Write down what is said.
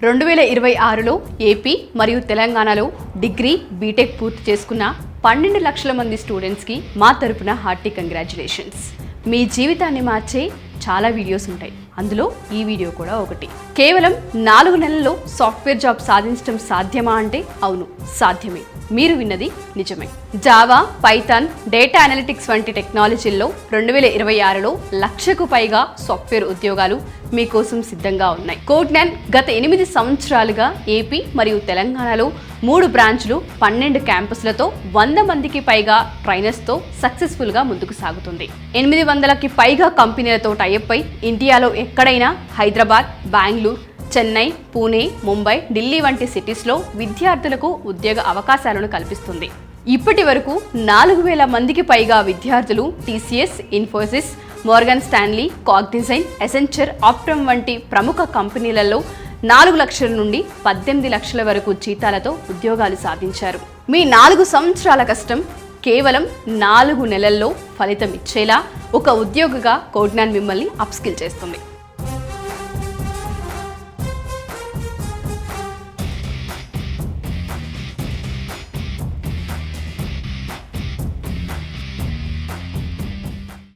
2026లో AP మరియు తెలంగాణలో degree BTech పూర్తి చేసుకున్న 12 లక్షల మంది స్టూడెంట్స్కి మా తరపున హార్టీ కంగ్రాచులేషన్స్. మీ జీవితాన్ని మార్చే చాలా వీడియోస్ ఉంటాయి, అందులో ఈ వీడియో కూడా ఒకటి. కేవలం 4 నెలల్లో సాఫ్ట్వేర్ జాబ్ సాధించడం సాధ్యమా అంటే అవును, సాధ్యమే. మీరు విన్నది నిజమే. జావా, పైథాన్, డేటా అనలిటిక్స్ వంటి టెక్నాలజీల్లో 2026లో 1,00,000కు పైగా సాఫ్ట్వేర్ ఉద్యోగాలు మీకోసం సిద్ధంగా ఉన్నాయి. కోగ్నాన్ గత 8 సంవత్సరాలుగా ఏపీ మరియు తెలంగాణలో 3 బ్రాంచ్లు, 12 క్యాంపస్లతో 100 మందికి పైగా ట్రైనర్స్తో సక్సెస్ఫుల్గా ముందుకు సాగుతుంది. 800కి పైగా కంపెనీలతో టైఅప్ అయి ఇండియాలో ఎక్కడైనా హైదరాబాద్, బెంగళూరు, చెన్నై, పూణే, ముంబై, ఢిల్లీ వంటి సిటీస్లో విద్యార్థులకు ఉద్యోగ అవకాశాలను కల్పిస్తుంది. ఇప్పటి వరకు 4,000 మందికి పైగా విద్యార్థులు TCS, Infosys, Morgan Stanley, Cognizant, Accenture, Optum వంటి ప్రముఖ కంపెనీలలో 4 లక్షల నుండి 18 లక్షల వరకు జీతాలతో ఉద్యోగాలు సాధించారు. మీ 4 సంవత్సరాల కష్టం కేవలం 4 నెలల్లో ఫలితం ఇచ్చేలా ఒక ఉద్యోగిగా కోగ్నాన్ మిమ్మల్ని అప్స్కిల్ చేస్తుంది.